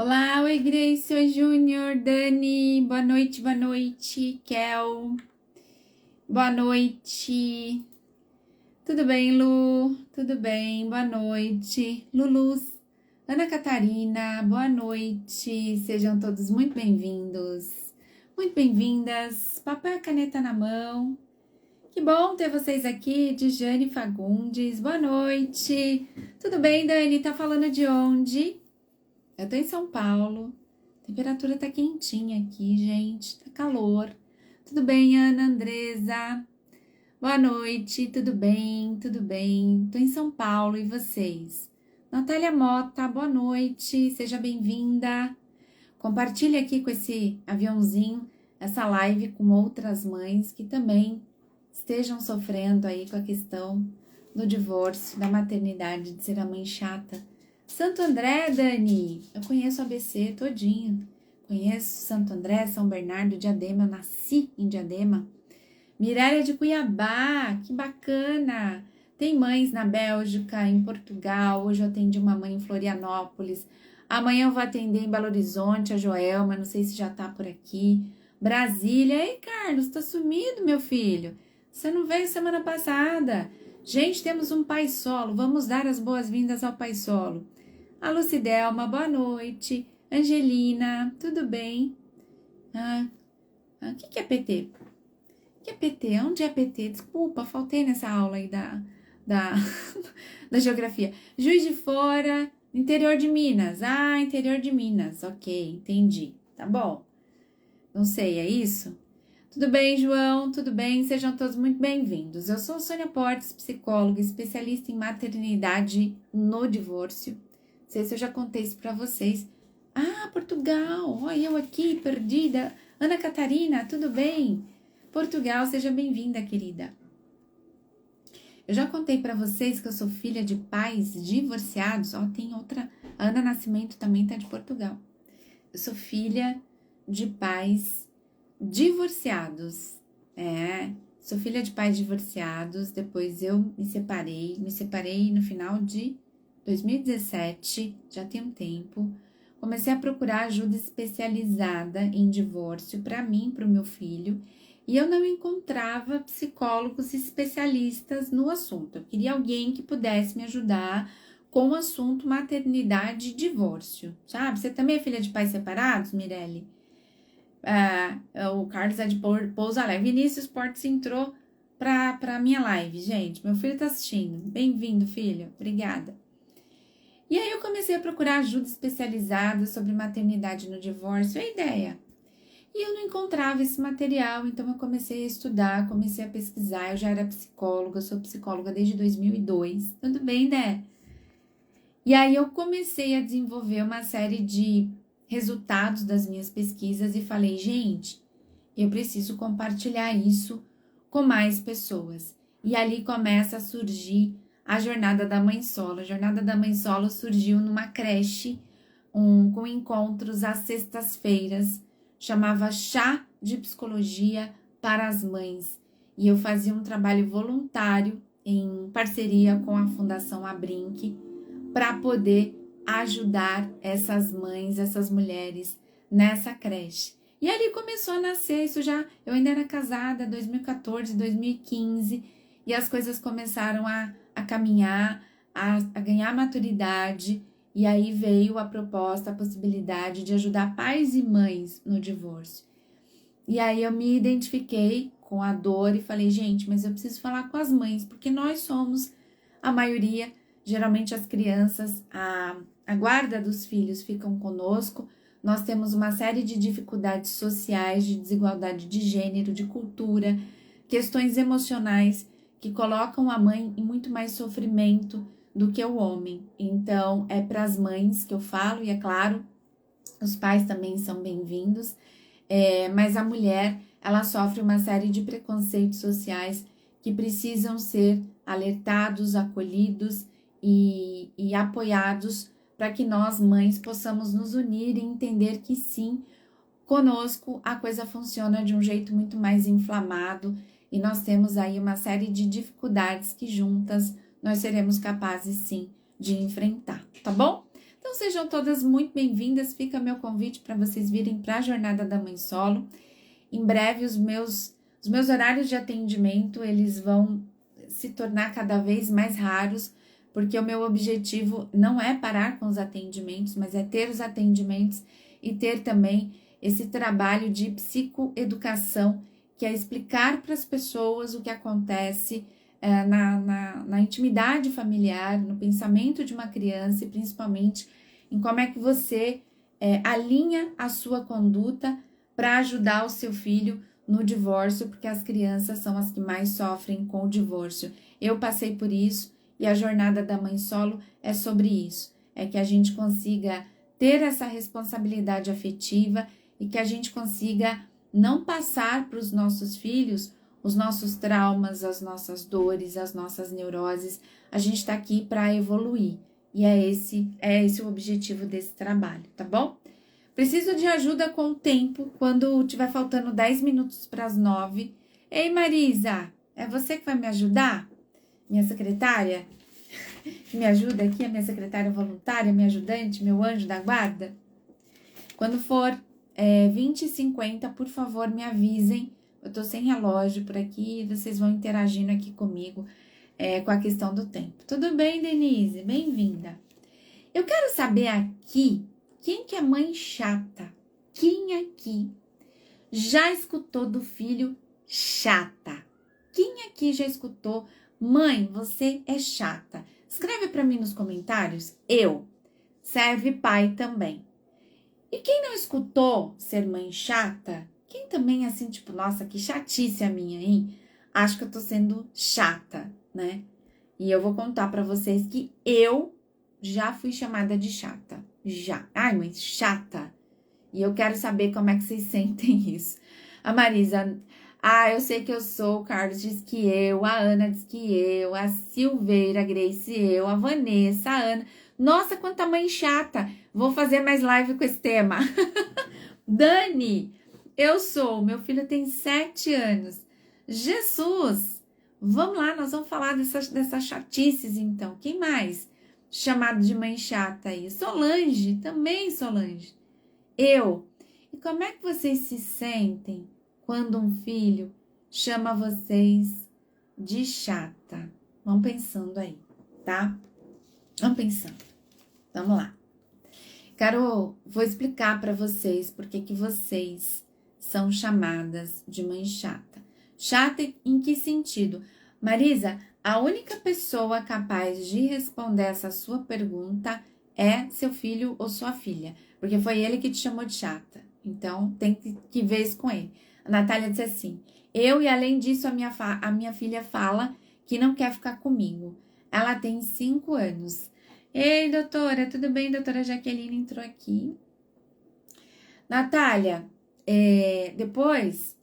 Olá, oi Grace, oi Júnior, Dani, boa noite, Kel, boa noite, tudo bem, Lu? Tudo bem, boa noite, Luluz, Ana Catarina, boa noite, sejam todos muito bem-vindos, muito bem-vindas, papel e caneta na mão, que bom ter vocês aqui, Dijane Fagundes, boa noite, tudo bem, Dani, tá falando de onde? Eu tô em São Paulo. A temperatura tá quentinha aqui, gente. Tá calor. Tudo bem, Ana Andresa? Boa noite, tudo bem? Tudo bem? Tô em São Paulo e vocês? Natália Mota, boa noite. Seja bem-vinda. Compartilhe aqui com esse aviãozinho essa live com outras mães que também estejam sofrendo aí com a questão do divórcio, da maternidade, de ser a mãe chata. Santo André, Dani, eu conheço o ABC todinho, conheço Santo André, São Bernardo, Diadema, eu nasci em Diadema. Mirélia de Cuiabá, que bacana! Tem mães na Bélgica, em Portugal, hoje eu atendi uma mãe em Florianópolis, amanhã eu vou atender em Belo Horizonte, a Joelma, não sei se já tá por aqui, Brasília. Ei, Carlos, tá sumido, meu filho? Você não veio semana passada? Gente, temos um pai solo, vamos dar as boas-vindas ao pai solo. A Lucidelma, boa noite. Angelina, tudo bem? O que é PT? O que é PT? Onde é PT? Desculpa, faltei nessa aula aí da, da geografia. Juiz de Fora, interior de Minas. Ah, interior de Minas. Ok, entendi. Tá bom. Não sei, é isso? Tudo bem, João? Tudo bem? Sejam todos muito bem-vindos. Eu sou Sônia Portes, psicóloga, especialista em maternidade no divórcio. Não sei se eu já contei isso para vocês. Ah, Portugal! Olha eu aqui, perdida. Ana Catarina, tudo bem? Portugal, seja bem-vinda, querida. Eu já contei para vocês que eu sou filha de pais divorciados. Ó, tem outra. A Ana Nascimento também tá de Portugal. Eu sou filha de pais divorciados. Sou filha de pais divorciados. Depois eu me separei no final de 2017, já tem um tempo. Comecei a procurar ajuda especializada em divórcio para mim, para o meu filho, e eu não encontrava psicólogos especialistas no assunto. Eu queria alguém que pudesse me ajudar com o assunto maternidade e divórcio, sabe? Você também é filha de pais separados, Mirelle? O Carlos é de Pouso Alegre. Vinícius Portes entrou pra minha live, gente. Meu filho tá assistindo. Bem-vindo, filho. Obrigada. E aí eu comecei a procurar ajuda especializada sobre maternidade no divórcio, é ideia. E eu não encontrava esse material, então eu comecei a estudar, comecei a pesquisar. Eu já era psicóloga, sou psicóloga desde 2002. Tudo bem, né? E aí eu comecei a desenvolver uma série de resultados das minhas pesquisas e falei, gente, eu preciso compartilhar isso com mais pessoas. E ali começa a surgir a Jornada da Mãe Solo. A Jornada da Mãe Solo surgiu numa creche, com encontros às sextas-feiras, chamava Chá de Psicologia para as Mães. E eu fazia um trabalho voluntário em parceria com a Fundação Abrinq para poder ajudar essas mães, essas mulheres nessa creche. E ali começou a nascer, eu ainda era casada, 2014, 2015, e as coisas começaram a caminhar, a ganhar maturidade, e aí veio a proposta, a possibilidade de ajudar pais e mães no divórcio. E aí eu me identifiquei com a dor e falei, gente, mas eu preciso falar com as mães, porque nós somos a maioria, geralmente as crianças, a guarda dos filhos ficam conosco. Nós temos uma série de dificuldades sociais, de desigualdade de gênero, de cultura, questões emocionais que colocam a mãe em muito mais sofrimento do que o homem. Então, é para as mães que eu falo, e é claro, os pais também são bem-vindos, mas a mulher, ela sofre uma série de preconceitos sociais que precisam ser alertados, acolhidos e apoiados para que nós, mães, possamos nos unir e entender que sim, conosco a coisa funciona de um jeito muito mais inflamado e nós temos aí uma série de dificuldades que juntas nós seremos capazes sim de enfrentar, tá bom? Então sejam todas muito bem-vindas, fica meu convite para vocês virem para a Jornada da Mãe Solo. Em breve os meus horários de atendimento, eles vão se tornar cada vez mais raros, porque o meu objetivo não é parar com os atendimentos, mas é ter os atendimentos e ter também esse trabalho de psicoeducação, que é explicar para as pessoas o que acontece na intimidade familiar, no pensamento de uma criança e principalmente em como é que você alinha a sua conduta para ajudar o seu filho no divórcio, porque as crianças são as que mais sofrem com o divórcio. Eu passei por isso e a jornada da mãe solo é sobre isso. É que a gente consiga ter essa responsabilidade afetiva e que a gente consiga não passar para os nossos filhos os nossos traumas, as nossas dores, as nossas neuroses. A gente está aqui para evoluir e é esse o objetivo desse trabalho, tá bom? Preciso de ajuda com o tempo, quando tiver faltando 10 minutos para as 9. Ei, Marisa, é você que vai me ajudar? Minha secretária? Que me ajuda aqui, a minha secretária voluntária, minha ajudante, meu anjo da guarda? Quando for 20h50, por favor, me avisem. Eu tô sem relógio por aqui, vocês vão interagindo aqui comigo com a questão do tempo. Tudo bem, Denise? Bem-vinda. Eu quero saber aqui, quem que é mãe chata? Quem aqui já escutou do filho chata? Quem aqui já escutou, mãe, você é chata? Escreve para mim nos comentários, eu. Serve pai também. E quem não escutou ser mãe chata, quem também assim, tipo, nossa, que chatice a minha, hein? Acho que eu tô sendo chata, né? E eu vou contar pra vocês que eu já fui chamada de chata. Já. Ai, mãe, chata. E eu quero saber como é que vocês sentem isso. A Marisa, eu sei que eu sou, o Carlos diz que eu, a Ana diz que eu, a Silveira, a Grace, eu, a Vanessa, a Ana. Nossa, quanta mãe chata. Vou fazer mais live com esse tema. Dani, eu sou, meu filho tem 7 anos. Jesus, vamos lá, nós vamos falar dessas chatices então. Quem mais? Chamado de mãe chata aí. Solange, também Solange. Eu. E como é que vocês se sentem quando um filho chama vocês de chata? Vão pensando aí, tá? Vão pensando. Vamos lá. Vou explicar para vocês por que vocês são chamadas de mãe chata. Chata em que sentido? Marisa, a única pessoa capaz de responder essa sua pergunta é seu filho ou sua filha, porque foi ele que te chamou de chata. Então, tem que ver isso com ele. A Natália disse assim, eu e além disso a minha filha fala que não quer ficar comigo. Ela tem 5 anos. Ei, doutora, tudo bem? Doutora Jaqueline entrou aqui. Natália, depois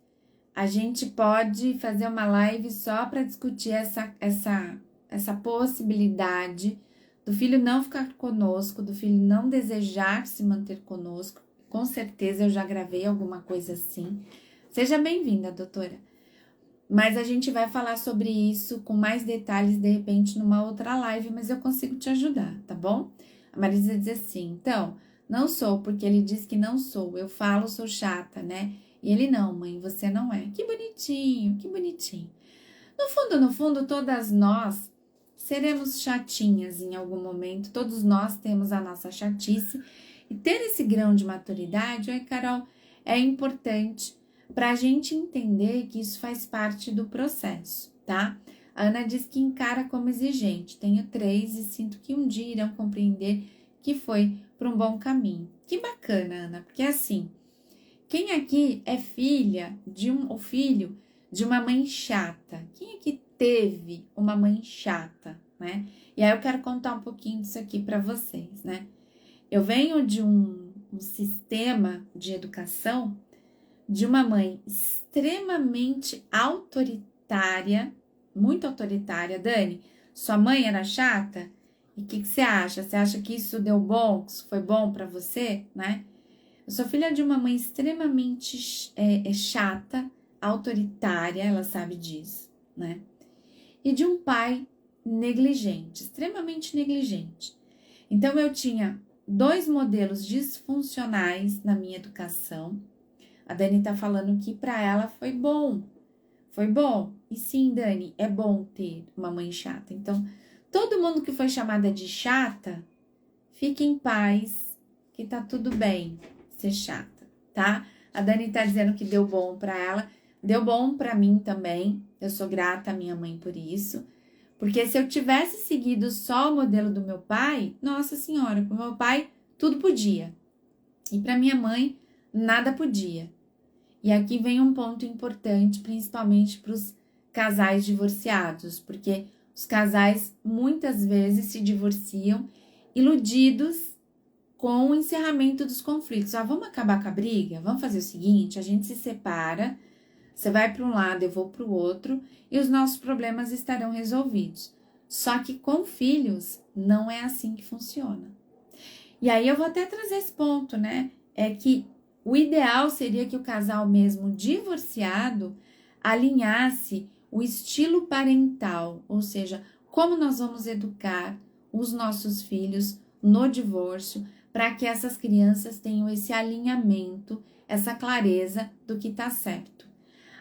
a gente pode fazer uma live só para discutir essa possibilidade do filho não ficar conosco, do filho não desejar se manter conosco. Com certeza eu já gravei alguma coisa assim. Seja bem-vinda, doutora. Mas a gente vai falar sobre isso com mais detalhes, de repente, numa outra live, mas eu consigo te ajudar, tá bom? A Marisa diz assim, então, não sou, porque ele diz que não sou. Eu falo, sou chata, né? E ele, não, mãe, você não é. Que bonitinho, que bonitinho. No fundo, todas nós seremos chatinhas em algum momento. Todos nós temos a nossa chatice. E ter esse grão de maturidade, Carol, é importante para a gente entender que isso faz parte do processo, tá? A Ana diz que encara como exigente. Tenho 3 e sinto que um dia irão compreender que foi para um bom caminho. Que bacana, Ana, porque assim, quem aqui é filho de uma mãe chata? Quem aqui teve uma mãe chata, né? E aí eu quero contar um pouquinho disso aqui para vocês, né? Eu venho de um sistema de educação de uma mãe extremamente autoritária, muito autoritária. Dani, sua mãe era chata? E o que você acha? Você acha que isso deu bom, que isso foi bom para você, né? Eu sou filha de uma mãe extremamente chata, autoritária, ela sabe disso, né? E de um pai negligente, extremamente negligente. Então eu tinha 2 modelos disfuncionais na minha educação. A Dani tá falando que para ela foi bom. Foi bom? E sim, Dani, é bom ter uma mãe chata. Então, todo mundo que foi chamada de chata, fique em paz, que tá tudo bem ser chata, tá? A Dani tá dizendo que deu bom para ela, deu bom para mim também. Eu sou grata à minha mãe por isso. Porque se eu tivesse seguido só o modelo do meu pai, nossa senhora, para o meu pai tudo podia. E para minha mãe, nada podia. E aqui vem um ponto importante, principalmente para os casais divorciados, porque os casais muitas vezes se divorciam iludidos com o encerramento dos conflitos. Vamos acabar com a briga? Vamos fazer o seguinte, a gente se separa, você vai para um lado, eu vou para o outro, e os nossos problemas estarão resolvidos. Só que com filhos, não é assim que funciona. E aí eu vou até trazer esse ponto, né? É que o ideal seria que o casal mesmo divorciado alinhasse o estilo parental, ou seja, como nós vamos educar os nossos filhos no divórcio, para que essas crianças tenham esse alinhamento, essa clareza do que está certo.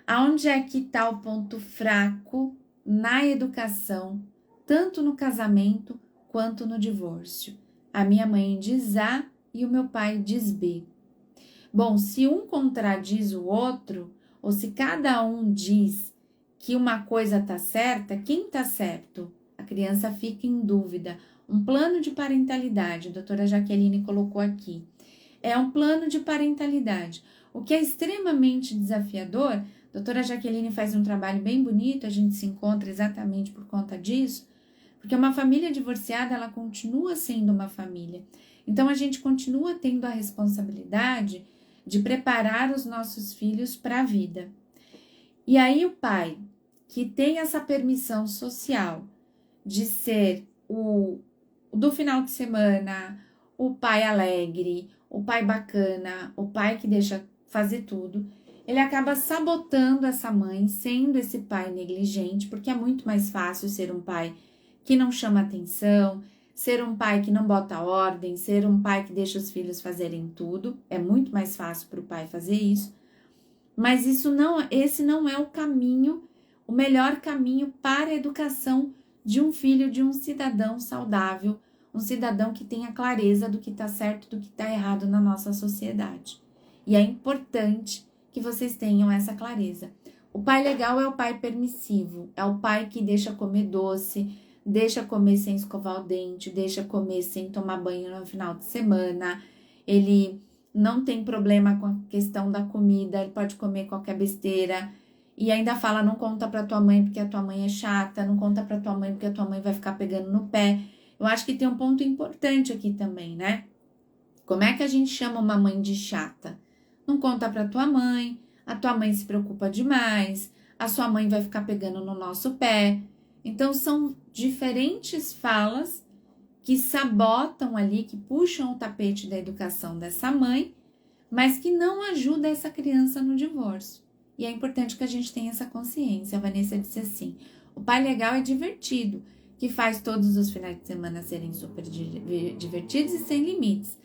Aonde é que está o ponto fraco na educação, tanto no casamento quanto no divórcio? A minha mãe diz A e o meu pai diz B. Bom, se um contradiz o outro, ou se cada um diz que uma coisa está certa, quem está certo? A criança fica em dúvida. Um plano de parentalidade, a doutora Jaqueline colocou aqui. É um plano de parentalidade. O que é extremamente desafiador, a doutora Jaqueline faz um trabalho bem bonito, a gente se encontra exatamente por conta disso, porque uma família divorciada, ela continua sendo uma família. Então, a gente continua tendo a responsabilidade de preparar os nossos filhos para a vida. E aí, o pai, que tem essa permissão social de ser o do final de semana, o pai alegre, o pai bacana, o pai que deixa fazer tudo, ele acaba sabotando essa mãe, sendo esse pai negligente, porque é muito mais fácil ser um pai que não chama atenção, ser um pai que não bota ordem, ser um pai que deixa os filhos fazerem tudo. É muito mais fácil para o pai fazer isso. Mas esse não é o caminho, o melhor caminho para a educação de um filho, de um cidadão saudável, um cidadão que tenha clareza do que está certo, do que está errado na nossa sociedade. E é importante que vocês tenham essa clareza. O pai legal é o pai permissivo, é o pai que deixa comer doce, deixa comer sem escovar o dente, deixa comer sem tomar banho no final de semana, ele não tem problema com a questão da comida, ele pode comer qualquer besteira e ainda fala, não conta pra tua mãe porque a tua mãe é chata, não conta pra tua mãe porque a tua mãe vai ficar pegando no pé. Eu acho que tem um ponto importante aqui também, né? Como é que a gente chama uma mãe de chata? Não conta pra tua mãe, a tua mãe se preocupa demais, a sua mãe vai ficar pegando no nosso pé. Então, são diferentes falas que sabotam ali, que puxam o tapete da educação dessa mãe, mas que não ajudam essa criança no divórcio. E é importante que a gente tenha essa consciência. A Vanessa disse assim, o pai legal é divertido, que faz todos os finais de semana serem super divertidos e sem limites.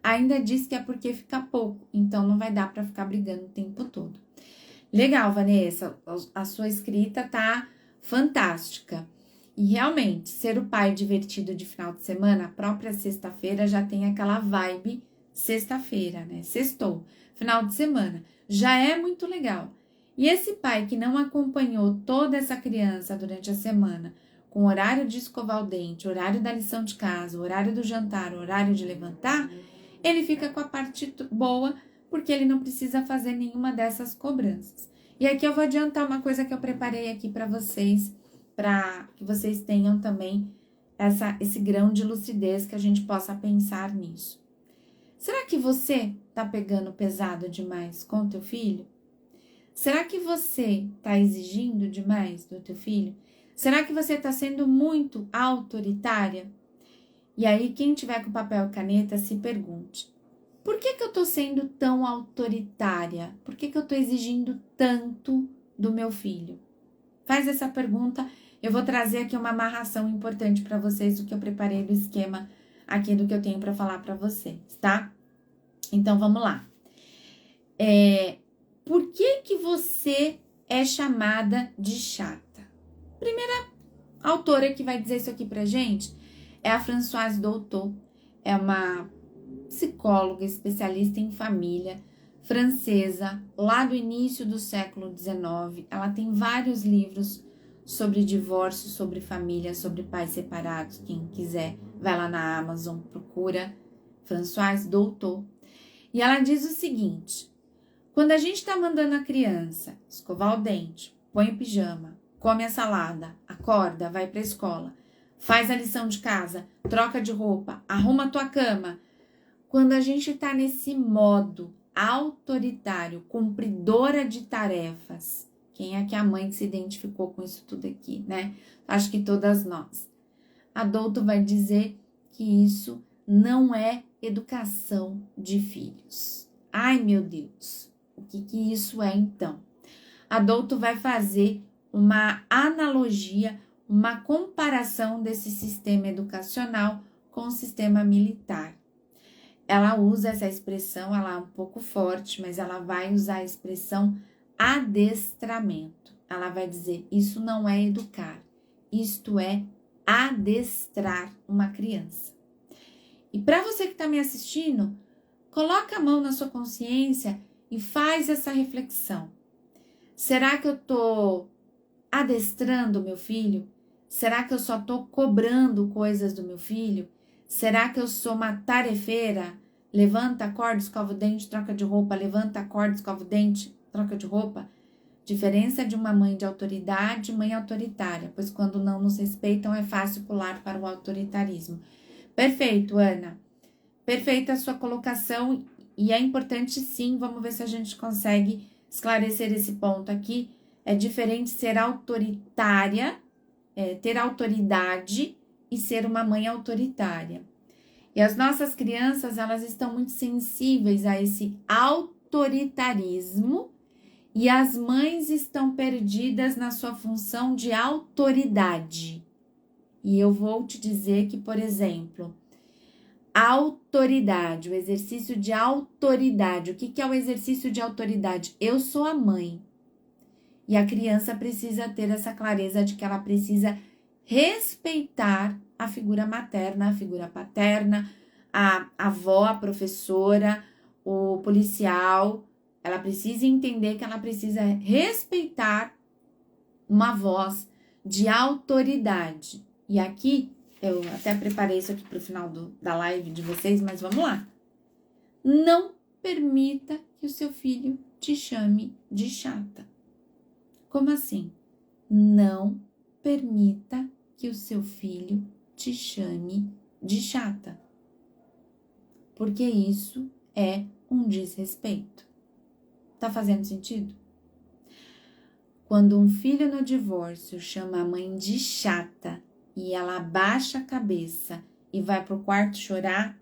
Ainda diz que é porque fica pouco, então não vai dar para ficar brigando o tempo todo. Legal, Vanessa, a sua escrita tá fantástica. E realmente, ser o pai divertido de final de semana, a própria sexta-feira já tem aquela vibe sexta-feira, né? Sextou, final de semana, já é muito legal. E esse pai que não acompanhou toda essa criança durante a semana, com horário de escovar o dente, horário da lição de casa, horário do jantar, horário de levantar, ele fica com a parte boa, porque ele não precisa fazer nenhuma dessas cobranças. E aqui eu vou adiantar uma coisa que eu preparei aqui para vocês, para que vocês tenham também esse grão de lucidez, que a gente possa pensar nisso. Será que você tá pegando pesado demais com o teu filho? Será que você tá exigindo demais do teu filho? Será que você tá sendo muito autoritária? E aí, quem tiver com papel e caneta, se pergunte, por que eu tô sendo tão autoritária? Por que eu tô exigindo tanto do meu filho? Faz essa pergunta. Eu vou trazer aqui uma amarração importante para vocês do que eu preparei do esquema aqui do que eu tenho para falar para vocês, tá? Então, vamos lá. Por que você é chamada de chata? Primeira autora que vai dizer isso aqui pra gente é a Françoise Doutot. É uma psicóloga especialista em família, francesa, lá do início do século XIX. Ela tem vários livros sobre divórcio, sobre família, sobre pais separados. Quem quiser, vai lá na Amazon, procura Françoise Doutot. E ela diz o seguinte: quando a gente está mandando a criança escovar o dente, põe o pijama, come a salada, acorda, vai para a escola, faz a lição de casa, troca de roupa, arruma a tua cama, quando a gente está nesse modo autoritário, cumpridora de tarefas, quem é que é a mãe que se identificou com isso tudo aqui, né? Acho que todas nós. A Douto vai dizer que isso não é educação de filhos. Ai, meu Deus, o que isso é então? A Douto vai fazer uma analogia, uma comparação desse sistema educacional com o sistema militar. Ela usa essa expressão, ela é um pouco forte, mas ela vai usar a expressão adestramento. Ela vai dizer, isso não é educar, isto é adestrar uma criança. E para você que está me assistindo, coloca a mão na sua consciência e faz essa reflexão. Será que eu estou adestrando o meu filho? Será que eu só estou cobrando coisas do meu filho? Será que eu sou uma tarefeira? Levanta, acorda, escova o dente, troca de roupa. Levanta, acorda, escova o dente, troca de roupa. Diferença de uma mãe de autoridade e mãe autoritária, pois quando não nos respeitam é fácil pular para o autoritarismo. Perfeito, Ana. Perfeita a sua colocação e é importante sim, vamos ver se a gente consegue esclarecer esse ponto aqui. É diferente ser autoritária, ter autoridade e ser uma mãe autoritária. E as nossas crianças, elas estão muito sensíveis a esse autoritarismo e as mães estão perdidas na sua função de autoridade. E eu vou te dizer que, por exemplo, autoridade, o exercício de autoridade. O que é o exercício de autoridade? Eu sou a mãe. E a criança precisa ter essa clareza de que ela precisa respeitar a figura materna, a figura paterna, a avó, a professora, o policial. Ela precisa entender que ela precisa respeitar uma voz de autoridade. E aqui, eu até preparei isso aqui para o final da live de vocês, mas vamos lá. Não permita que o seu filho te chame de chata. Como assim? Não permita que o seu filho te chame de chata. Porque isso é um desrespeito. Tá fazendo sentido? Quando um filho no divórcio chama a mãe de chata e ela abaixa a cabeça e vai pro quarto chorar,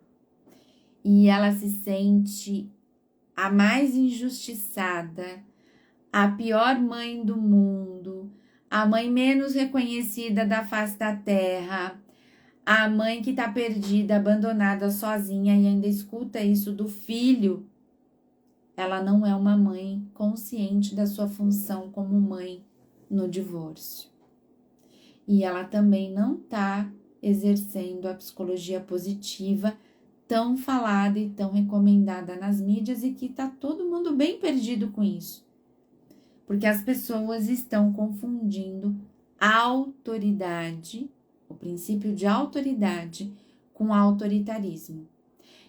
e ela se sente a mais injustiçada, a pior mãe do mundo, a mãe menos reconhecida da face da terra, a mãe que tá perdida, abandonada, sozinha e ainda escuta isso do filho, ela não é uma mãe consciente da sua função como mãe no divórcio. E ela também não tá exercendo a psicologia positiva tão falada e tão recomendada nas mídias e que tá todo mundo bem perdido com isso. Porque as pessoas estão confundindo autoridade, o princípio de autoridade, com autoritarismo.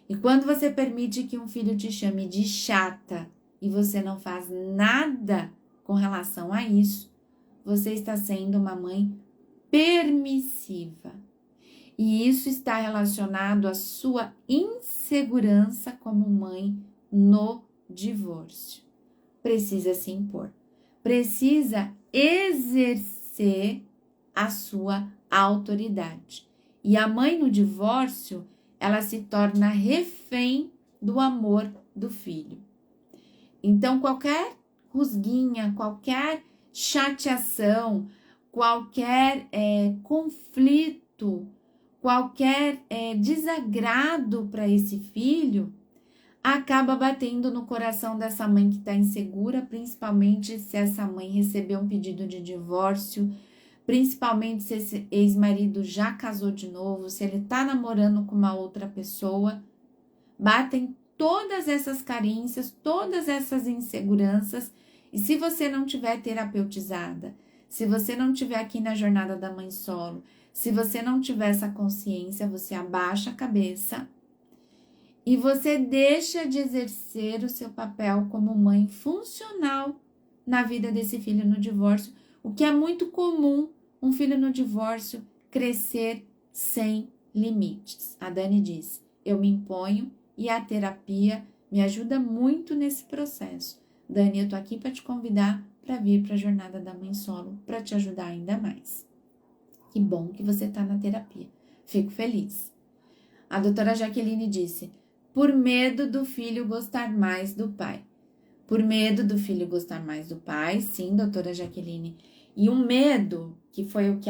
E quando você permite que um filho te chame de chata e você não faz nada com relação a isso, você está sendo uma mãe permissiva. E isso está relacionado à sua insegurança como mãe no divórcio. Precisa se impor. Precisa exercer a sua autoridade. E a mãe no divórcio, ela se torna refém do amor do filho. Então, qualquer rusguinha, qualquer chateação, qualquer conflito, qualquer desagrado para esse filho acaba batendo no coração dessa mãe que está insegura, principalmente se essa mãe recebeu um pedido de divórcio, principalmente se esse ex-marido já casou de novo, se ele está namorando com uma outra pessoa. Batem todas essas carências, todas essas inseguranças, e se você não tiver terapeutizada, se você não tiver aqui na jornada da mãe solo, se você não tiver essa consciência, você abaixa a cabeça e você deixa de exercer o seu papel como mãe funcional na vida desse filho no divórcio, o que é muito comum, um filho no divórcio crescer sem limites. A Dani diz, eu me imponho e a terapia me ajuda muito nesse processo. Dani, eu tô aqui para te convidar para vir para a jornada da mãe solo, para te ajudar ainda mais. Que bom que você tá na terapia. Fico feliz. A doutora Jaqueline disse, por medo do filho gostar mais do pai. Por medo do filho gostar mais do pai, sim, doutora Jaqueline. E um medo, que foi o que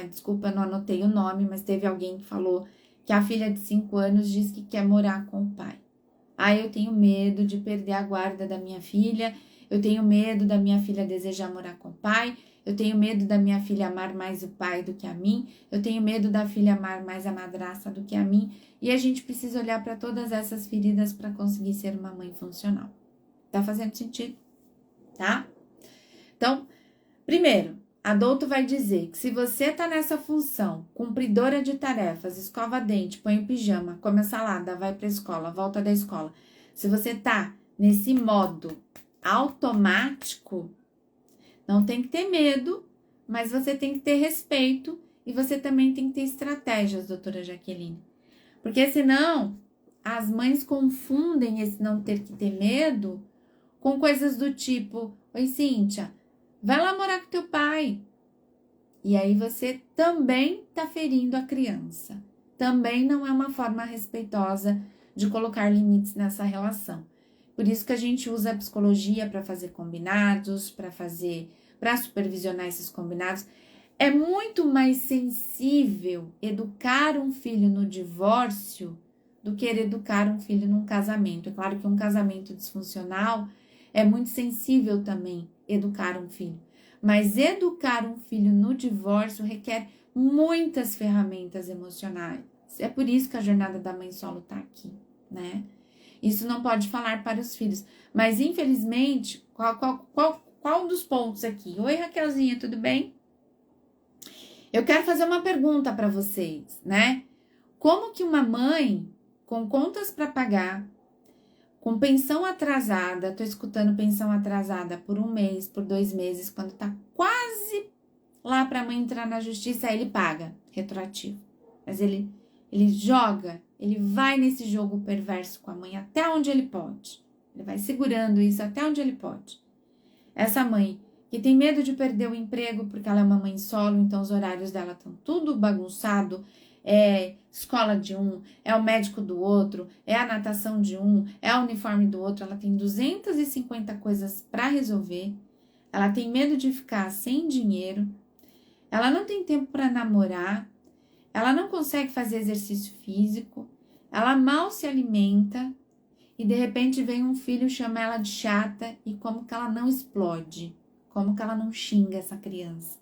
desculpa, eu não anotei o nome, mas teve alguém que falou que a filha de 5 anos diz que quer morar com o pai. Eu tenho medo de perder a guarda da minha filha, eu tenho medo da minha filha desejar morar com o pai, eu tenho medo da minha filha amar mais o pai do que a mim, eu tenho medo da filha amar mais a madrasta do que a mim, e a gente precisa olhar para todas essas feridas para conseguir ser uma mãe funcional. Tá fazendo sentido? Tá? Então, primeiro, adulto vai dizer que se você tá nessa função, cumpridora de tarefas, escova dente, põe o pijama, come a salada, vai pra escola, volta da escola. Se você tá nesse modo automático, não tem que ter medo, mas você tem que ter respeito e você também tem que ter estratégias, doutora Jaqueline. Porque senão, as mães confundem esse não ter que ter medo com coisas do tipo, oi Cíntia, vai lá morar com teu pai. E aí você também tá ferindo a criança. Também não é uma forma respeitosa de colocar limites nessa relação. Por isso que a gente usa a psicologia para fazer combinados, para supervisionar esses combinados. É muito mais sensível educar um filho no divórcio do que educar um filho num casamento. É claro que um casamento disfuncional é muito sensível também educar um filho. Mas educar um filho no divórcio requer muitas ferramentas emocionais. É por isso que a jornada da mãe solo tá aqui, né? Isso não pode falar para os filhos. Mas, infelizmente, qual dos pontos aqui? Oi, Raquelzinha, tudo bem? Eu quero fazer uma pergunta para vocês, né? Como que uma mãe com contas para pagar, com pensão atrasada, tô escutando pensão atrasada por 1 mês, por 2 meses, quando tá quase lá pra mãe entrar na justiça, aí ele paga, retroativo. Mas ele joga, ele vai nesse jogo perverso com a mãe até onde ele pode. Ele vai segurando isso até onde ele pode. Essa mãe que tem medo de perder o emprego porque ela é uma mãe solo, então os horários dela estão tudo bagunçado, é escola de um, é o médico do outro, é a natação de um, é o uniforme do outro, ela tem 250 coisas para resolver, ela tem medo de ficar sem dinheiro, ela não tem tempo para namorar, ela não consegue fazer exercício físico, ela mal se alimenta e de repente vem um filho, chama ela de chata e como que ela não explode, como que ela não xinga essa criança,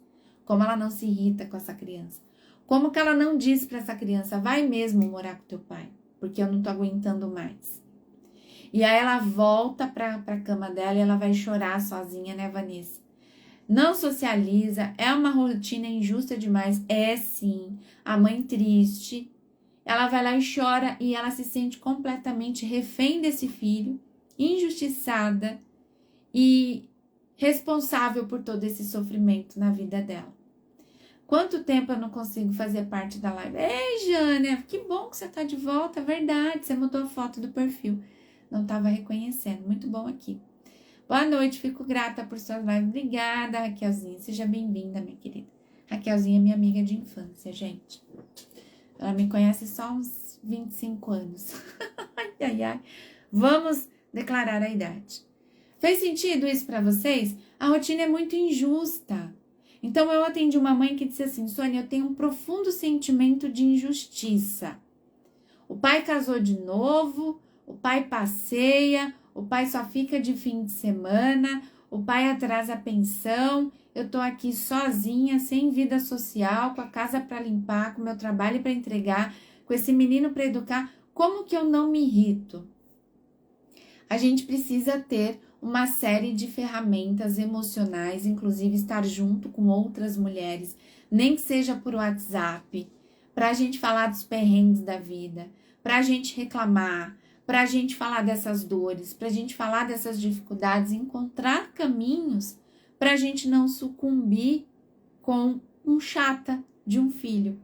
como ela não se irrita com essa criança. Como que ela não diz para essa criança, vai mesmo morar com teu pai, porque eu não tô aguentando mais. E aí ela volta pra cama dela e ela vai chorar sozinha, né, Vanessa? Não socializa, é uma rotina injusta demais. É sim, a mãe triste, ela vai lá e chora e ela se sente completamente refém desse filho, injustiçada e responsável por todo esse sofrimento na vida dela. Quanto tempo eu não consigo fazer parte da live? Ei, Jânia, que bom que você tá de volta, é verdade, você mudou a foto do perfil. Não tava reconhecendo, muito bom aqui. Boa noite, fico grata por sua live. Obrigada, Raquelzinha, seja bem-vinda, minha querida. Raquelzinha é minha amiga de infância, gente. Ela me conhece só há uns 25 anos. Ai. Vamos declarar a idade. Fez sentido isso para vocês? A rotina é muito injusta. Então, eu atendi uma mãe que disse assim, Sônia, eu tenho um profundo sentimento de injustiça. O pai casou de novo, o pai passeia, o pai só fica de fim de semana, o pai atrasa a pensão, eu tô aqui sozinha, sem vida social, com a casa para limpar, com o meu trabalho para entregar, com esse menino para educar. Como que eu não me irrito? A gente precisa ter uma série de ferramentas emocionais, inclusive estar junto com outras mulheres, nem que seja por WhatsApp, para a gente falar dos perrengues da vida, para a gente reclamar, para a gente falar dessas dores, para a gente falar dessas dificuldades, encontrar caminhos para a gente não sucumbir com um chata de um filho.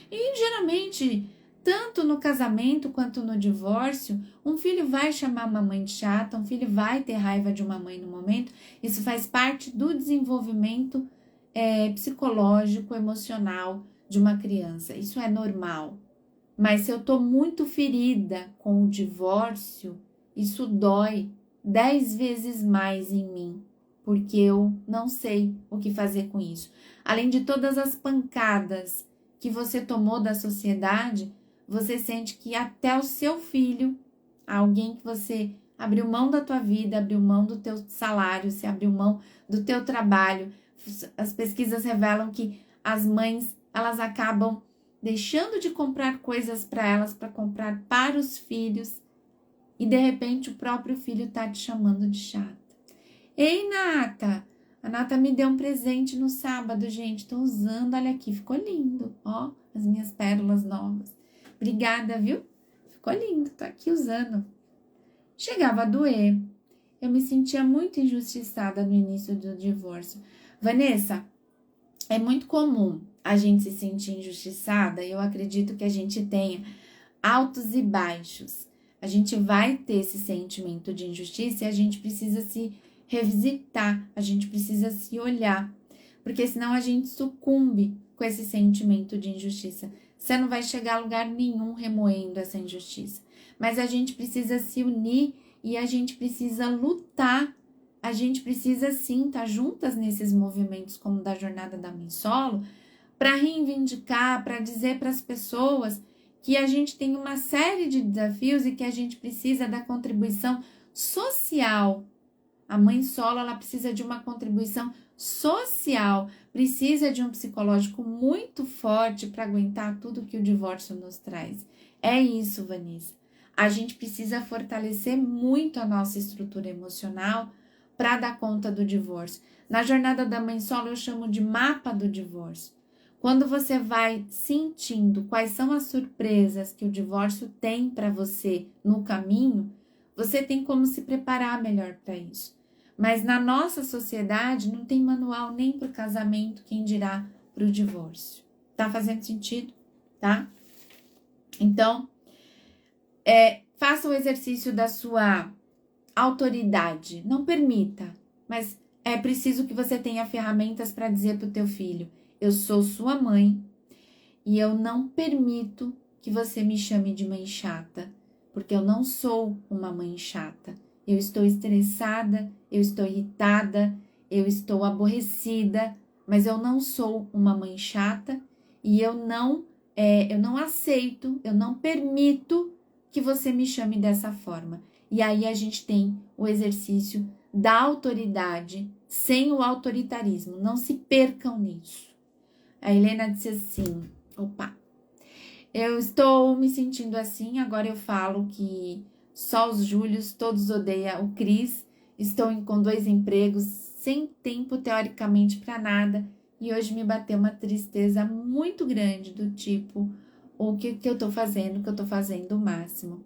E geralmente, tanto no casamento quanto no divórcio, um filho vai chamar uma mãe de chata, um filho vai ter raiva de uma mãe no momento. Isso faz parte do desenvolvimento psicológico, emocional de uma criança. Isso é normal. Mas se eu tô muito ferida com o divórcio, isso dói 10 vezes mais em mim, porque eu não sei o que fazer com isso. Além de todas as pancadas que você tomou da sociedade, você sente que até o seu filho, alguém que você abriu mão da tua vida, abriu mão do teu salário, você abriu mão do teu trabalho. As pesquisas revelam que as mães, elas acabam deixando de comprar coisas para elas, para comprar para os filhos, e de repente o próprio filho tá te chamando de chata. Ei, Nata! A Nata me deu um presente no sábado, gente. Tô usando, olha aqui, ficou lindo. Ó, as minhas pérolas novas. Obrigada, viu? Ficou lindo, tô aqui usando. Chegava a doer. Eu me sentia muito injustiçada no início do divórcio. Vanessa, é muito comum a gente se sentir injustiçada e eu acredito que a gente tenha altos e baixos. A gente vai ter esse sentimento de injustiça e a gente precisa se revisitar, a gente precisa se olhar, porque senão a gente sucumbe com esse sentimento de injustiça. Você não vai chegar a lugar nenhum remoendo essa injustiça, mas a gente precisa se unir e a gente precisa lutar. A gente precisa sim estar juntas nesses movimentos como da Jornada da Mãe Solo, para reivindicar, para dizer para as pessoas que a gente tem uma série de desafios e que a gente precisa da contribuição social. A mãe solo, ela precisa de uma contribuição social, precisa de um psicológico muito forte para aguentar tudo que o divórcio nos traz. É isso, Vanessa. A gente precisa fortalecer muito a nossa estrutura emocional para dar conta do divórcio. Na Jornada da Mãe Solo, eu chamo de mapa do divórcio. Quando você vai sentindo quais são as surpresas que o divórcio tem para você no caminho, você tem como se preparar melhor para isso. Mas na nossa sociedade não tem manual nem para o casamento, quem dirá para o divórcio. Tá fazendo sentido? Tá? Então, faça o exercício da sua autoridade. Não permita, mas é preciso que você tenha ferramentas para dizer para o teu filho: eu sou sua mãe e eu não permito que você me chame de mãe chata, porque eu não sou uma mãe chata. Eu estou estressada, eu estou irritada, eu estou aborrecida, mas eu não sou uma mãe chata e eu não aceito, eu não permito que você me chame dessa forma. E aí a gente tem o exercício da autoridade sem o autoritarismo. Não se percam nisso. A Helena disse assim, eu estou me sentindo assim, agora eu falo que só os Júlios, todos odeiam o Cris, estou com 2 empregos, sem tempo teoricamente para nada, e hoje me bateu uma tristeza muito grande do tipo, o que eu tô fazendo, que eu tô fazendo o máximo.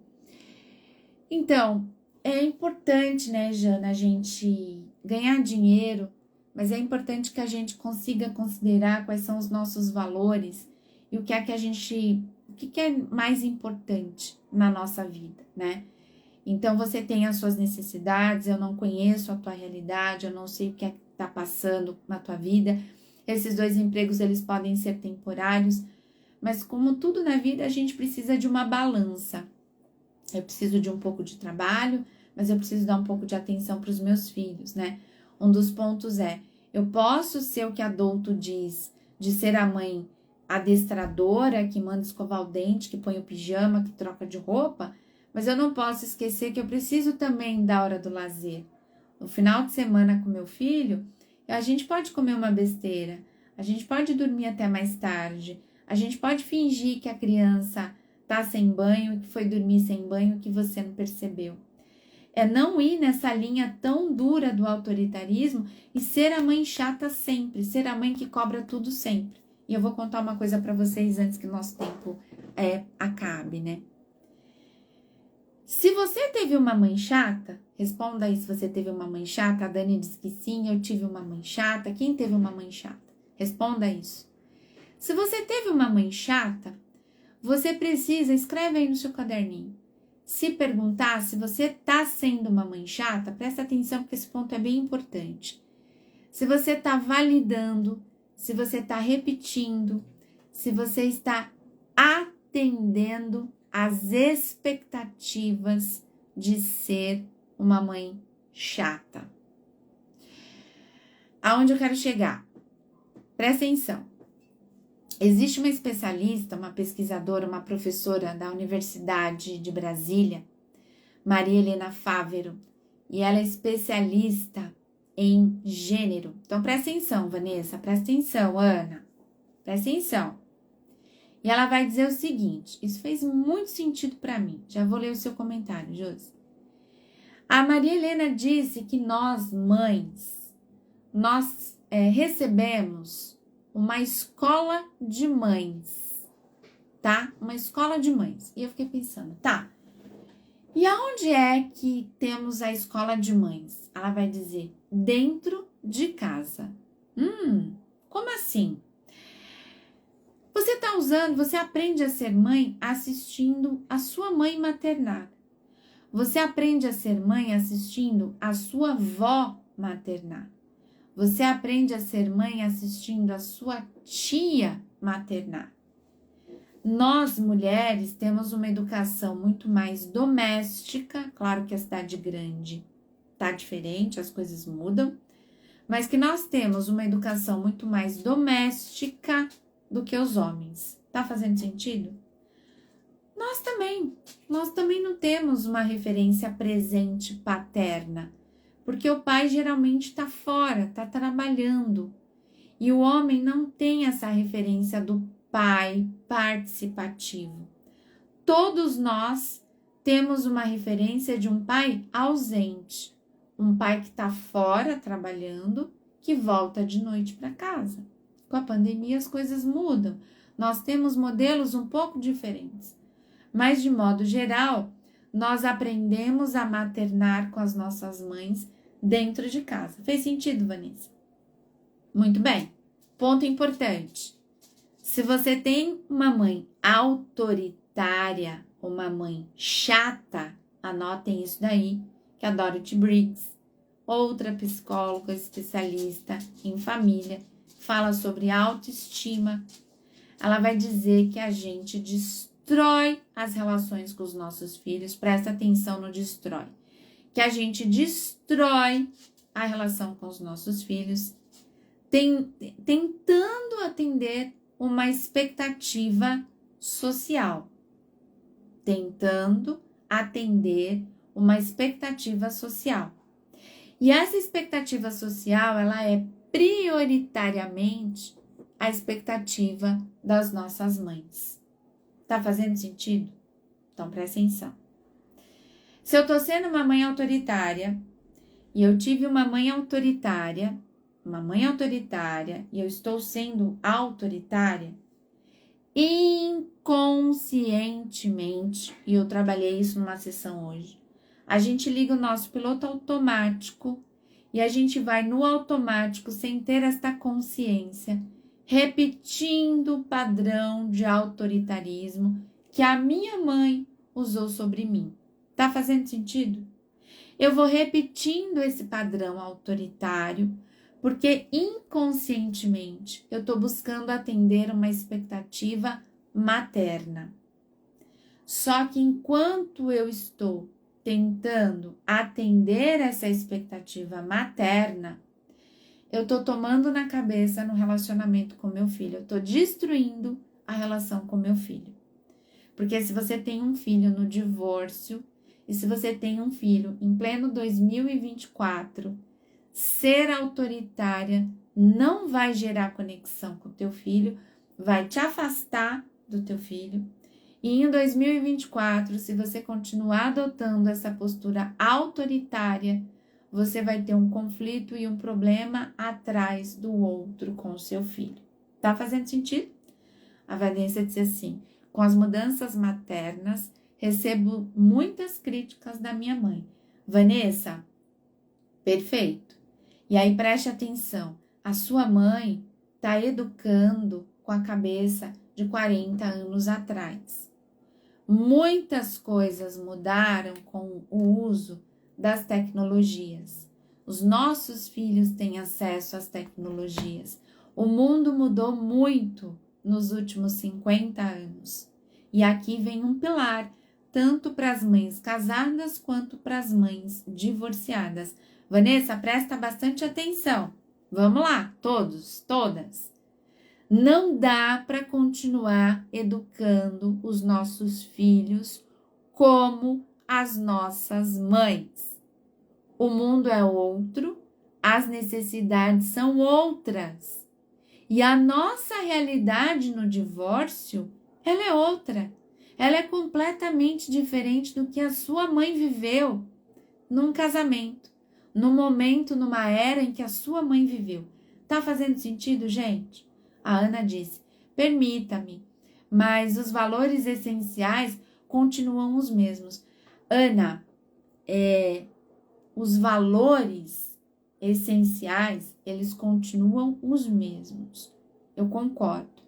Então, é importante, né, Jana, a gente ganhar dinheiro, mas é importante que a gente consiga considerar quais são os nossos valores e o que é mais importante na nossa vida, né? Então, você tem as suas necessidades, eu não conheço a tua realidade, eu não sei o que é que tá passando na tua vida. Esses 2 empregos, eles podem ser temporários, mas como tudo na vida, a gente precisa de uma balança. Eu preciso de um pouco de trabalho, mas eu preciso dar um pouco de atenção para os meus filhos, né? Um dos pontos Eu posso ser o que adulto diz, de ser a mãe adestradora, que manda escovar o dente, que põe o pijama, que troca de roupa, mas eu não posso esquecer que eu preciso também da hora do lazer. No final de semana com meu filho, a gente pode comer uma besteira, a gente pode dormir até mais tarde, a gente pode fingir que a criança tá sem banho, que foi dormir sem banho, que você não percebeu. É não ir nessa linha tão dura do autoritarismo e ser a mãe chata sempre, ser a mãe que cobra tudo sempre. E eu vou contar uma coisa para vocês antes que o nosso tempo acabe, né? Se você teve uma mãe chata, responda aí se você teve uma mãe chata. A Dani disse que sim, eu tive uma mãe chata. Quem teve uma mãe chata? Responda isso. Se você teve uma mãe chata, você precisa, escreve aí no seu caderninho. Se perguntar se você está sendo uma mãe chata, presta atenção porque esse ponto é bem importante. Se você está validando, se você está repetindo, se você está atendendo às expectativas de ser uma mãe chata. Aonde eu quero chegar? Presta atenção. Existe uma especialista, uma pesquisadora, uma professora da Universidade de Brasília, Maria Helena Fávero, e ela é especialista em gênero. Então, presta atenção, Vanessa, presta atenção, Ana, presta atenção. E ela vai dizer o seguinte, isso fez muito sentido para mim, já vou ler o seu comentário, Josi. A Maria Helena disse que nós, mães, nós recebemos uma escola de mães, tá? Uma escola de mães. E eu fiquei pensando, tá, e aonde é que temos a escola de mães? Ela vai dizer, dentro de casa. Como assim? Você aprende a ser mãe assistindo a sua mãe maternar. Você aprende a ser mãe assistindo a sua avó maternar. Você aprende a ser mãe assistindo a sua tia maternar. Nós, mulheres, temos uma educação muito mais doméstica. Claro que a cidade grande tá diferente, as coisas mudam. Mas que nós temos uma educação muito mais doméstica do que os homens. Tá fazendo sentido? Nós também não temos uma referência presente paterna, porque o pai geralmente está fora, está trabalhando, e o homem não tem essa referência do pai participativo. Todos nós temos uma referência de um pai ausente, um pai que está fora trabalhando, que volta de noite para casa. Com a pandemia as coisas mudam, nós temos modelos um pouco diferentes. Mas, de modo geral, nós aprendemos a maternar com as nossas mães dentro de casa. Fez sentido, Vanessa? Muito bem. Ponto importante. Se você tem uma mãe autoritária, uma mãe chata, anotem isso daí, que a Dorothy Briggs, outra psicóloga especialista em família, fala sobre autoestima. Ela vai dizer que a gente destrói as relações com os nossos filhos, presta atenção no destrói, que a gente destrói a relação com os nossos filhos, tentando atender uma expectativa social, tentando atender uma expectativa social. E essa expectativa social, ela é prioritariamente a expectativa das nossas mães. Tá fazendo sentido? Então, presta atenção. Se eu tô sendo uma mãe autoritária, e eu tive uma mãe autoritária, e eu estou sendo autoritária, inconscientemente, e eu trabalhei isso numa sessão hoje, a gente liga o nosso piloto automático e a gente vai no automático sem ter esta consciência, repetindo o padrão de autoritarismo que a minha mãe usou sobre mim. Tá fazendo sentido? Eu vou repetindo esse padrão autoritário porque inconscientemente eu estou buscando atender uma expectativa materna. Só que enquanto eu estou tentando atender essa expectativa materna, eu tô tomando na cabeça no relacionamento com meu filho, eu tô destruindo a relação com meu filho. Porque se você tem um filho no divórcio, e se você tem um filho em pleno 2024, ser autoritária não vai gerar conexão com o teu filho, vai te afastar do teu filho. E em 2024, se você continuar adotando essa postura autoritária, você vai ter um conflito e um problema atrás do outro com o seu filho. Tá fazendo sentido? A Vanessa disse assim: com as mudanças maternas, recebo muitas críticas da minha mãe. Vanessa, perfeito. E aí preste atenção, a sua mãe está educando com a cabeça de 40 anos atrás. Muitas coisas mudaram com o uso das tecnologias. Os nossos filhos têm acesso às tecnologias. O mundo mudou muito nos últimos 50 anos. E aqui vem um pilar, tanto para as mães casadas quanto para as mães divorciadas. Vanessa, presta bastante atenção. Vamos lá, todos, todas. Não dá para continuar educando os nossos filhos como as nossas mães. O mundo é outro, as necessidades são outras. E a nossa realidade no divórcio, ela é outra. Ela é completamente diferente do que a sua mãe viveu num casamento, num momento, numa era em que a sua mãe viveu. Tá fazendo sentido, gente? A Ana disse: permita-me, mas os valores essenciais continuam os mesmos. Ana, os valores essenciais, eles continuam os mesmos. Eu concordo.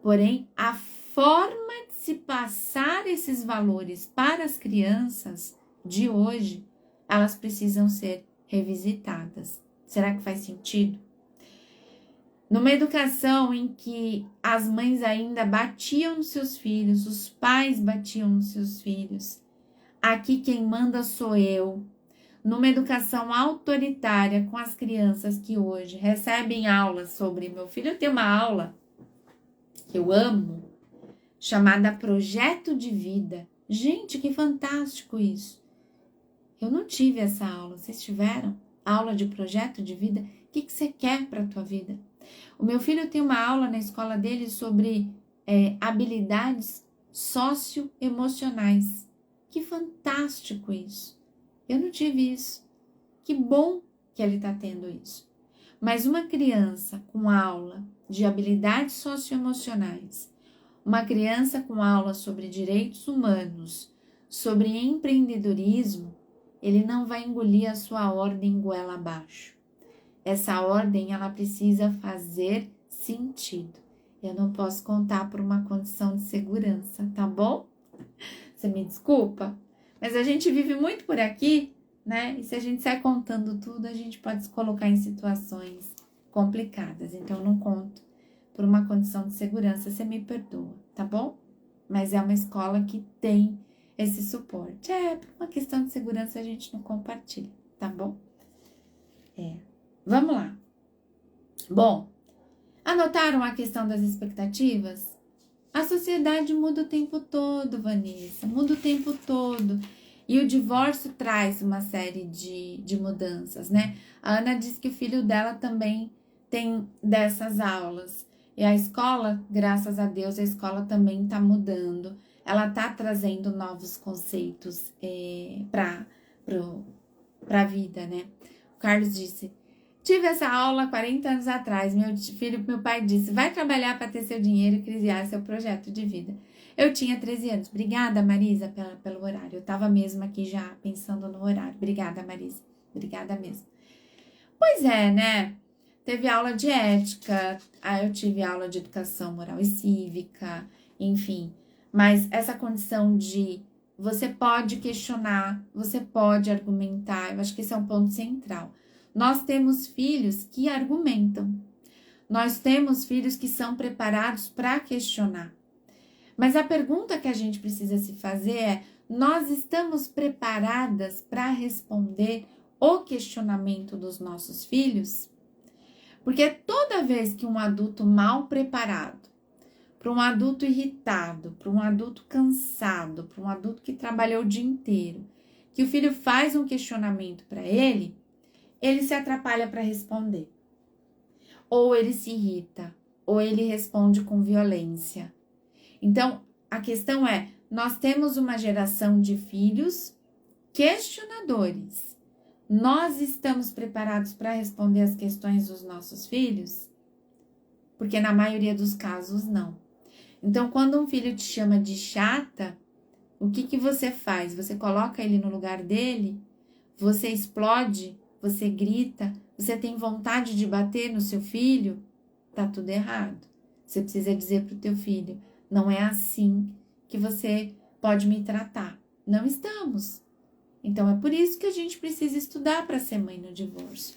Porém, a forma de se passar esses valores para as crianças de hoje, elas precisam ser revisitadas. Será que faz sentido? Numa educação em que as mães ainda batiam nos seus filhos, os pais batiam nos seus filhos, aqui quem manda sou eu. Numa educação autoritária com as crianças que hoje recebem aulas sobre meu filho, eu tenho uma aula que eu amo, chamada Projeto de Vida. Gente, que fantástico isso! Eu não tive essa aula, vocês tiveram? Aula de Projeto de Vida? O que você quer para a tua vida? O meu filho tem uma aula na escola dele sobre habilidades socioemocionais. Que fantástico isso! Eu não tive isso. Que bom que ele está tendo isso. Mas uma criança com aula de habilidades socioemocionais, uma criança com aula sobre direitos humanos, sobre empreendedorismo, ele não vai engolir a sua ordem goela abaixo. Essa ordem, ela precisa fazer sentido. Eu não posso contar por uma condição de segurança, tá bom? Você me desculpa? Mas a gente vive muito por aqui, né? E se a gente sair contando tudo, a gente pode se colocar em situações complicadas. Então, eu não conto por uma condição de segurança, você me perdoa, tá bom? Mas é uma escola que tem esse suporte. Por uma questão de segurança a gente não compartilha, tá bom? Vamos lá. Bom, anotaram a questão das expectativas? A sociedade muda o tempo todo, Vanessa, muda o tempo todo. E o divórcio traz uma série de mudanças, né? A Ana disse que o filho dela também tem dessas aulas. E a escola, graças a Deus, a escola também está mudando. Ela está trazendo novos conceitos para a vida, né? O Carlos disse: tive essa aula 40 anos atrás. Meu pai disse: vai trabalhar para ter seu dinheiro e criar seu projeto de vida. Eu tinha 13 anos. Obrigada, Marisa, pelo horário. Eu estava mesmo aqui já pensando no horário. Obrigada, Marisa. Obrigada mesmo. Pois é, né? Teve aula de ética, eu tive aula de educação moral e cívica, enfim. Mas essa condição de você pode questionar, você pode argumentar, eu acho que esse é um ponto central. Nós temos filhos que argumentam. Nós temos filhos que são preparados para questionar. Mas a pergunta que a gente precisa se fazer é: nós estamos preparadas para responder o questionamento dos nossos filhos? Porque toda vez que um adulto mal preparado, para um adulto irritado, para um adulto cansado, para um adulto que trabalhou o dia inteiro, que o filho faz um questionamento para ele se atrapalha para responder. Ou ele se irrita, ou ele responde com violência. Então, a questão é, nós temos uma geração de filhos questionadores. Nós estamos preparados para responder as questões dos nossos filhos? Porque na maioria dos casos, não. Então, quando um filho te chama de chata, o que você faz? Você coloca ele no lugar dele? Você explode? Você grita? Você tem vontade de bater no seu filho? Tá tudo errado. Você precisa dizer pro teu filho, não é assim que você pode me tratar. Não estamos. Então, é por isso que a gente precisa estudar para ser mãe no divórcio.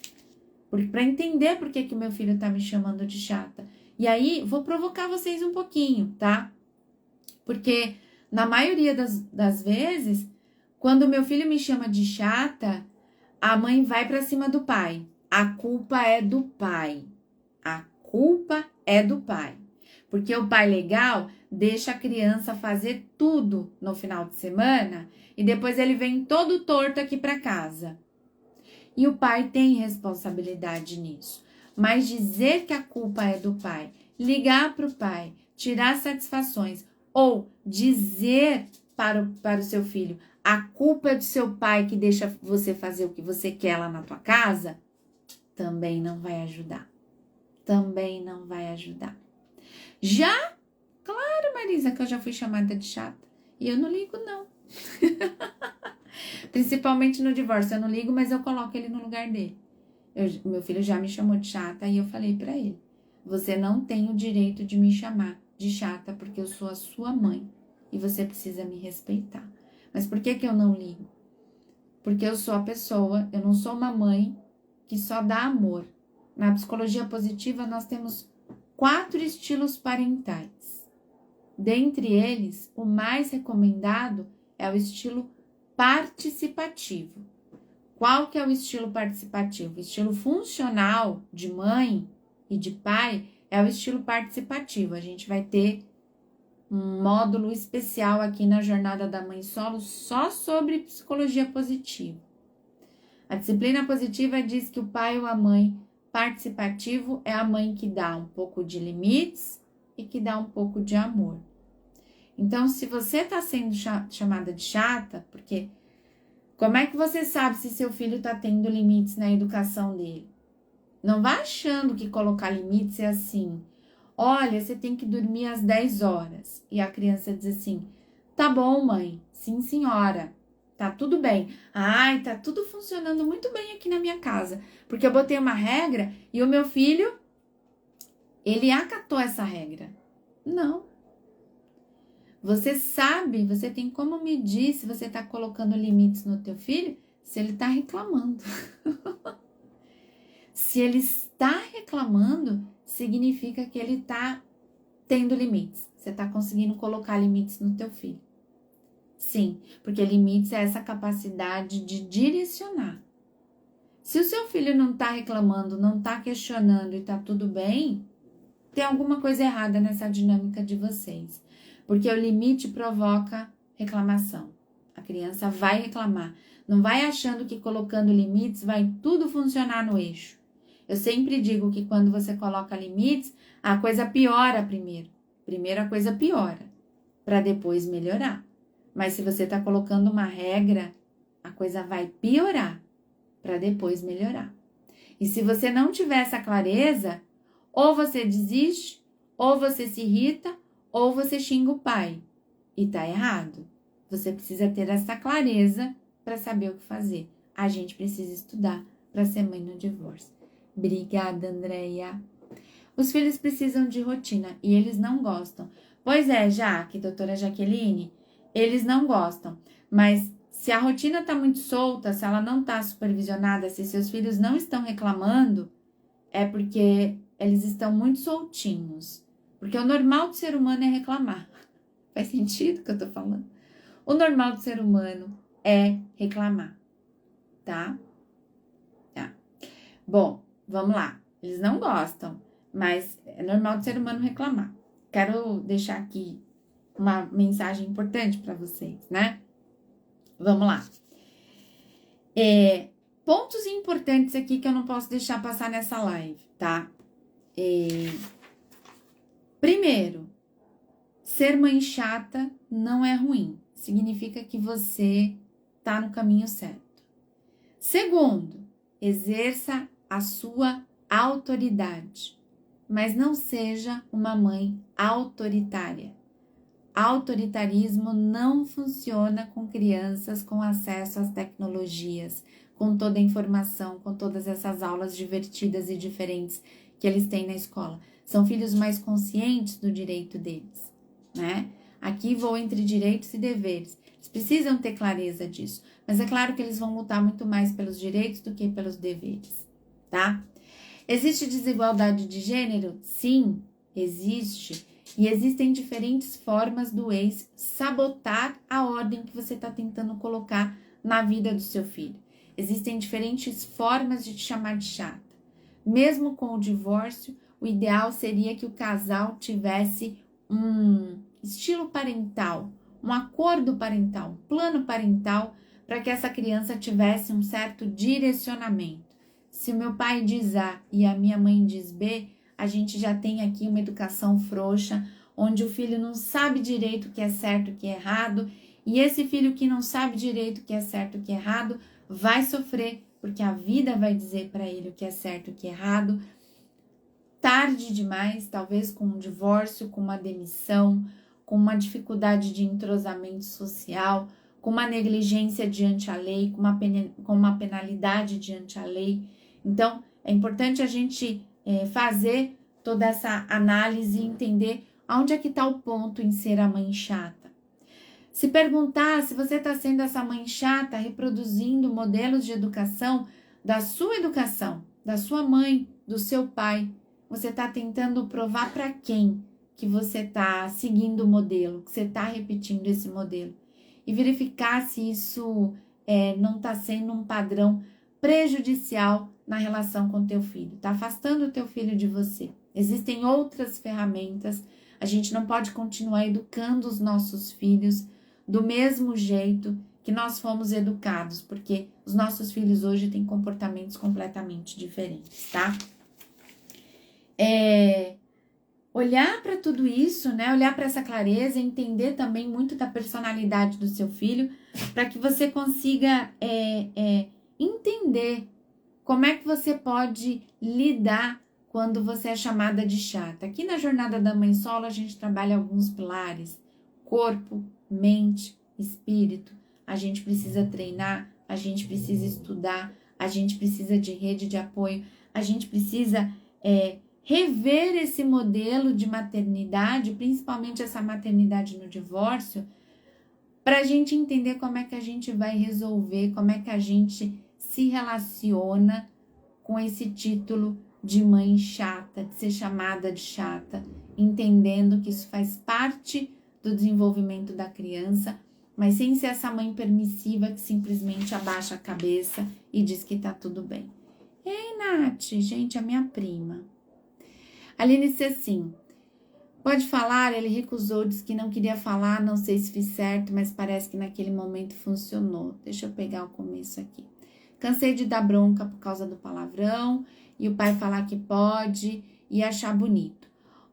Para entender por que o meu filho tá me chamando de chata. E aí, vou provocar vocês um pouquinho, tá? Porque, na maioria das vezes, quando o meu filho me chama de chata, a mãe vai para cima do pai. A culpa é do pai. A culpa é do pai. Porque o pai legal deixa a criança fazer tudo no final de semana e depois ele vem todo torto aqui para casa. E o pai tem responsabilidade nisso. Mas dizer que a culpa é do pai, ligar para o pai, tirar satisfações ou dizer para o seu filho, a culpa é do seu pai que deixa você fazer o que você quer lá na tua casa, também não vai ajudar. Também não vai ajudar. Já? Claro, Marisa, que eu já fui chamada de chata. E eu não ligo, não. Principalmente no divórcio, eu não ligo, mas eu coloco ele no lugar dele. Meu filho já me chamou de chata e eu falei pra ele, você não tem o direito de me chamar de chata porque eu sou a sua mãe e você precisa me respeitar. Mas por que eu não ligo? Porque eu sou a pessoa, eu não sou uma mãe que só dá amor. Na psicologia positiva, nós temos 4 estilos parentais. Dentre eles, o mais recomendado é o estilo participativo. Qual que é o estilo participativo? O estilo funcional de mãe e de pai é o estilo participativo. A gente vai ter um módulo especial aqui na Jornada da Mãe Solo só sobre psicologia positiva. A disciplina positiva diz que o pai ou a mãe participativo é a mãe que dá um pouco de limites e que dá um pouco de amor. Então, se você está sendo chamada de chata, porque como é que você sabe se seu filho está tendo limites na educação dele? Não vá achando que colocar limites é assim. Olha, você tem que dormir às 10 horas. E a criança diz assim, tá bom, mãe. Sim, senhora. Tá tudo bem. Ai, tá tudo funcionando muito bem aqui na minha casa. Porque eu botei uma regra e o meu filho, ele acatou essa regra. Não. Você sabe, você tem como medir se você tá colocando limites no teu filho, se ele tá reclamando. Se ele está reclamando, significa que ele tá tendo limites. Você tá conseguindo colocar limites no teu filho. Sim, porque limites é essa capacidade de direcionar. Se o seu filho não tá reclamando, não tá questionando e tá tudo bem, tem alguma coisa errada nessa dinâmica de vocês. Porque o limite provoca reclamação. A criança vai reclamar. Não vai achando que colocando limites vai tudo funcionar no eixo. Eu sempre digo que quando você coloca limites, a coisa piora primeiro. Primeiro a coisa piora, para depois melhorar. Mas se você está colocando uma regra, a coisa vai piorar, para depois melhorar. E se você não tiver essa clareza, ou você desiste, ou você se irrita, ou você xinga o pai. E tá errado. Você precisa ter essa clareza para saber o que fazer. A gente precisa estudar para ser mãe no divórcio. Obrigada, Andréia. Os filhos precisam de rotina e eles não gostam. Pois é, doutora Jaqueline, eles não gostam. Mas se a rotina tá muito solta, se ela não tá supervisionada, se seus filhos não estão reclamando, é porque eles estão muito soltinhos. Porque o normal do ser humano é reclamar. Faz sentido o que eu tô falando? O normal do ser humano é reclamar, tá? Tá. Bom, vamos lá. Eles não gostam, mas é normal do ser humano reclamar. Quero deixar aqui uma mensagem importante para vocês, né? Vamos lá. Pontos importantes aqui que eu não posso deixar passar nessa live, tá? Primeiro, ser mãe chata não é ruim. Significa que você tá no caminho certo. Segundo, exerça a sua autoridade, mas não seja uma mãe autoritária. Autoritarismo não funciona com crianças com acesso às tecnologias, com toda a informação, com todas essas aulas divertidas e diferentes que eles têm na escola. São filhos mais conscientes do direito deles, né? Aqui vou entre direitos e deveres. Eles precisam ter clareza disso, mas é claro que eles vão lutar muito mais pelos direitos do que pelos deveres, tá? Existe desigualdade de gênero? Sim, existe. E existem diferentes formas do ex sabotar a ordem que você está tentando colocar na vida do seu filho. Existem diferentes formas de te chamar de chata. Mesmo com o divórcio, o ideal seria que o casal tivesse um estilo parental, um acordo parental, um plano parental, para que essa criança tivesse um certo direcionamento. Se o meu pai diz A e a minha mãe diz B, a gente já tem aqui uma educação frouxa, onde o filho não sabe direito o que é certo e o que é errado, e esse filho que não sabe direito o que é certo e o que é errado vai sofrer, porque a vida vai dizer para ele o que é certo e o que é errado, tarde demais, talvez com um divórcio, com uma demissão, com uma dificuldade de entrosamento social, com uma negligência diante a lei, com uma penalidade diante a lei. Então, é importante a gente fazer toda essa análise e entender aonde é que está o ponto em ser a mãe chata. Se perguntar se você está sendo essa mãe chata, reproduzindo modelos de educação, da sua mãe, do seu pai, você está tentando provar para quem que você está seguindo o modelo, que você está repetindo esse modelo. E verificar se isso não está sendo um padrão prejudicial na relação com o teu filho. Está afastando o teu filho de você. Existem outras ferramentas. A gente não pode continuar educando os nossos filhos do mesmo jeito que nós fomos educados, porque os nossos filhos hoje têm comportamentos completamente diferentes, tá? Olhar para tudo isso, né? Olhar para essa clareza, entender também muito da personalidade do seu filho, para que você consiga entender como é que você pode lidar quando você é chamada de chata. Aqui na Jornada da Mãe Solo, a gente trabalha alguns pilares: corpo, mente, espírito. A gente precisa treinar, a gente precisa estudar, a gente precisa de rede de apoio, a gente precisa rever esse modelo de maternidade, principalmente essa maternidade no divórcio, para a gente entender como é que a gente vai resolver, como é que a gente se relaciona com esse título de mãe chata, de ser chamada de chata, entendendo que isso faz parte do desenvolvimento da criança, mas sem ser essa mãe permissiva que simplesmente abaixa a cabeça e diz que tá tudo bem. Ei, Nath, gente, a minha prima. Aline disse assim: pode falar? Ele recusou, disse que não queria falar, não sei se fiz certo, mas parece que naquele momento funcionou. Deixa eu pegar o começo aqui. Cansei de dar bronca por causa do palavrão e o pai falar que pode e achar bonito.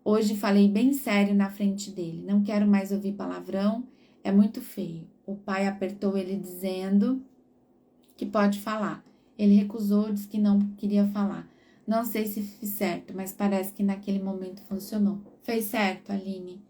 Hoje falei bem sério na frente dele, não quero mais ouvir palavrão, é muito feio. O pai apertou ele dizendo que pode falar. Ele recusou, disse que não queria falar. Não sei se fiz certo, mas parece que naquele momento funcionou. Fez certo, Aline.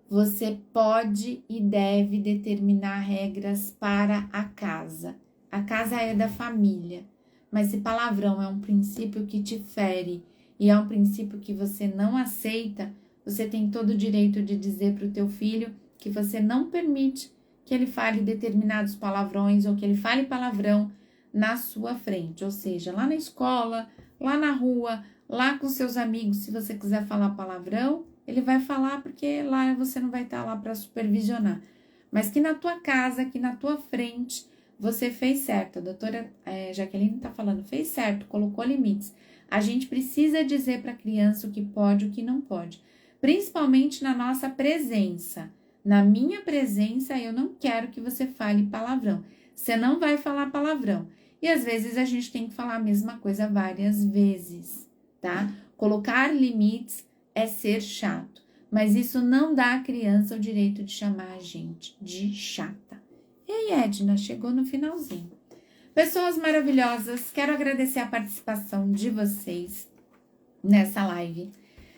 Você pode e deve determinar regras para a casa. A casa é da família, mas se palavrão é um princípio que te fere e é um princípio que você não aceita, você tem todo o direito de dizer para o teu filho que você não permite que ele fale determinados palavrões ou que ele fale palavrão na sua frente, ou seja, lá na escola, lá na rua, lá com seus amigos. Se você quiser falar palavrão, ele vai falar, porque lá você não vai estar lá para supervisionar, mas que na tua casa, que na tua frente, Você fez certo, a doutora Jaqueline tá falando, fez certo, colocou limites. A gente precisa dizer para a criança o que pode e o que não pode, principalmente na nossa presença. Na minha presença, eu não quero que você fale palavrão. Você não vai falar palavrão. E às vezes a gente tem que falar a mesma coisa várias vezes, tá? Colocar limites é ser chato, mas isso não dá à criança o direito de chamar a gente de chata. E aí, Edna, chegou no finalzinho. Pessoas maravilhosas, quero agradecer a participação de vocês nessa live.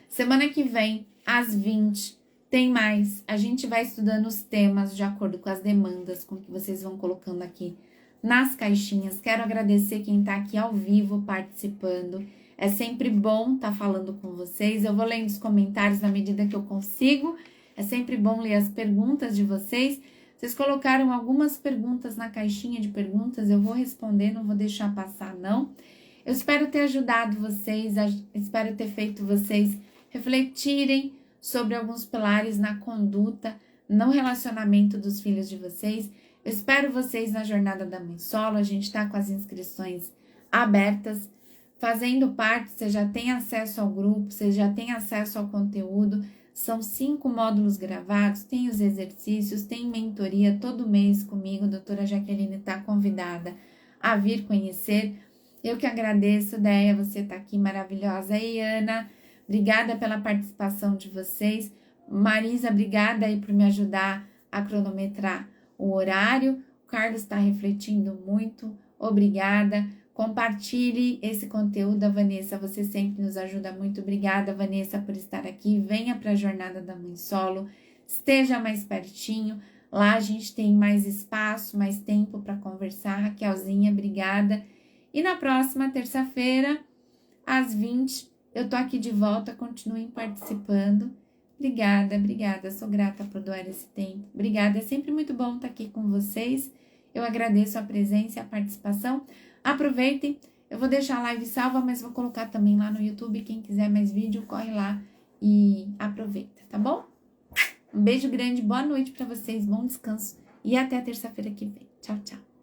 Semana que vem, às 20, tem mais. A gente vai estudando os temas de acordo com as demandas, com que vocês vão colocando aqui nas caixinhas. Quero agradecer quem está aqui ao vivo participando. É sempre bom estar falando com vocês. Eu vou lendo os comentários na medida que eu consigo. É sempre bom ler as perguntas de vocês. Vocês colocaram algumas perguntas na caixinha de perguntas, eu vou responder, não vou deixar passar, não. Eu espero ter ajudado vocês, espero ter feito vocês refletirem sobre alguns pilares na conduta, no relacionamento dos filhos de vocês. Eu espero vocês na Jornada da Mãe Solo, a gente está com as inscrições abertas. Fazendo parte, você já tem acesso ao grupo, você já tem acesso ao conteúdo. São 5 módulos gravados, tem os exercícios, tem mentoria todo mês comigo. A doutora Jaqueline está convidada a vir conhecer. Eu que agradeço, Deia, você está aqui maravilhosa. E Ana, obrigada pela participação de vocês. Marisa, obrigada aí por me ajudar a cronometrar o horário. O Carlos está refletindo muito, obrigada. Compartilhe esse conteúdo, a Vanessa, você sempre nos ajuda muito. Obrigada, Vanessa, por estar aqui. Venha para a Jornada da Mãe Solo, esteja mais pertinho. Lá a gente tem mais espaço, mais tempo para conversar. Raquelzinha, obrigada. E na próxima terça-feira, às 20, eu tô aqui de volta. Continuem participando. Obrigada. Sou grata por doar esse tempo. Obrigada, é sempre muito bom estar aqui com vocês. Eu agradeço a presença e a participação. Aproveitem, eu vou deixar a live salva, mas vou colocar também lá no YouTube. Quem quiser mais vídeo, corre lá e aproveita, tá bom? Um beijo grande, boa noite para vocês, bom descanso e até terça-feira que vem. Tchau, tchau.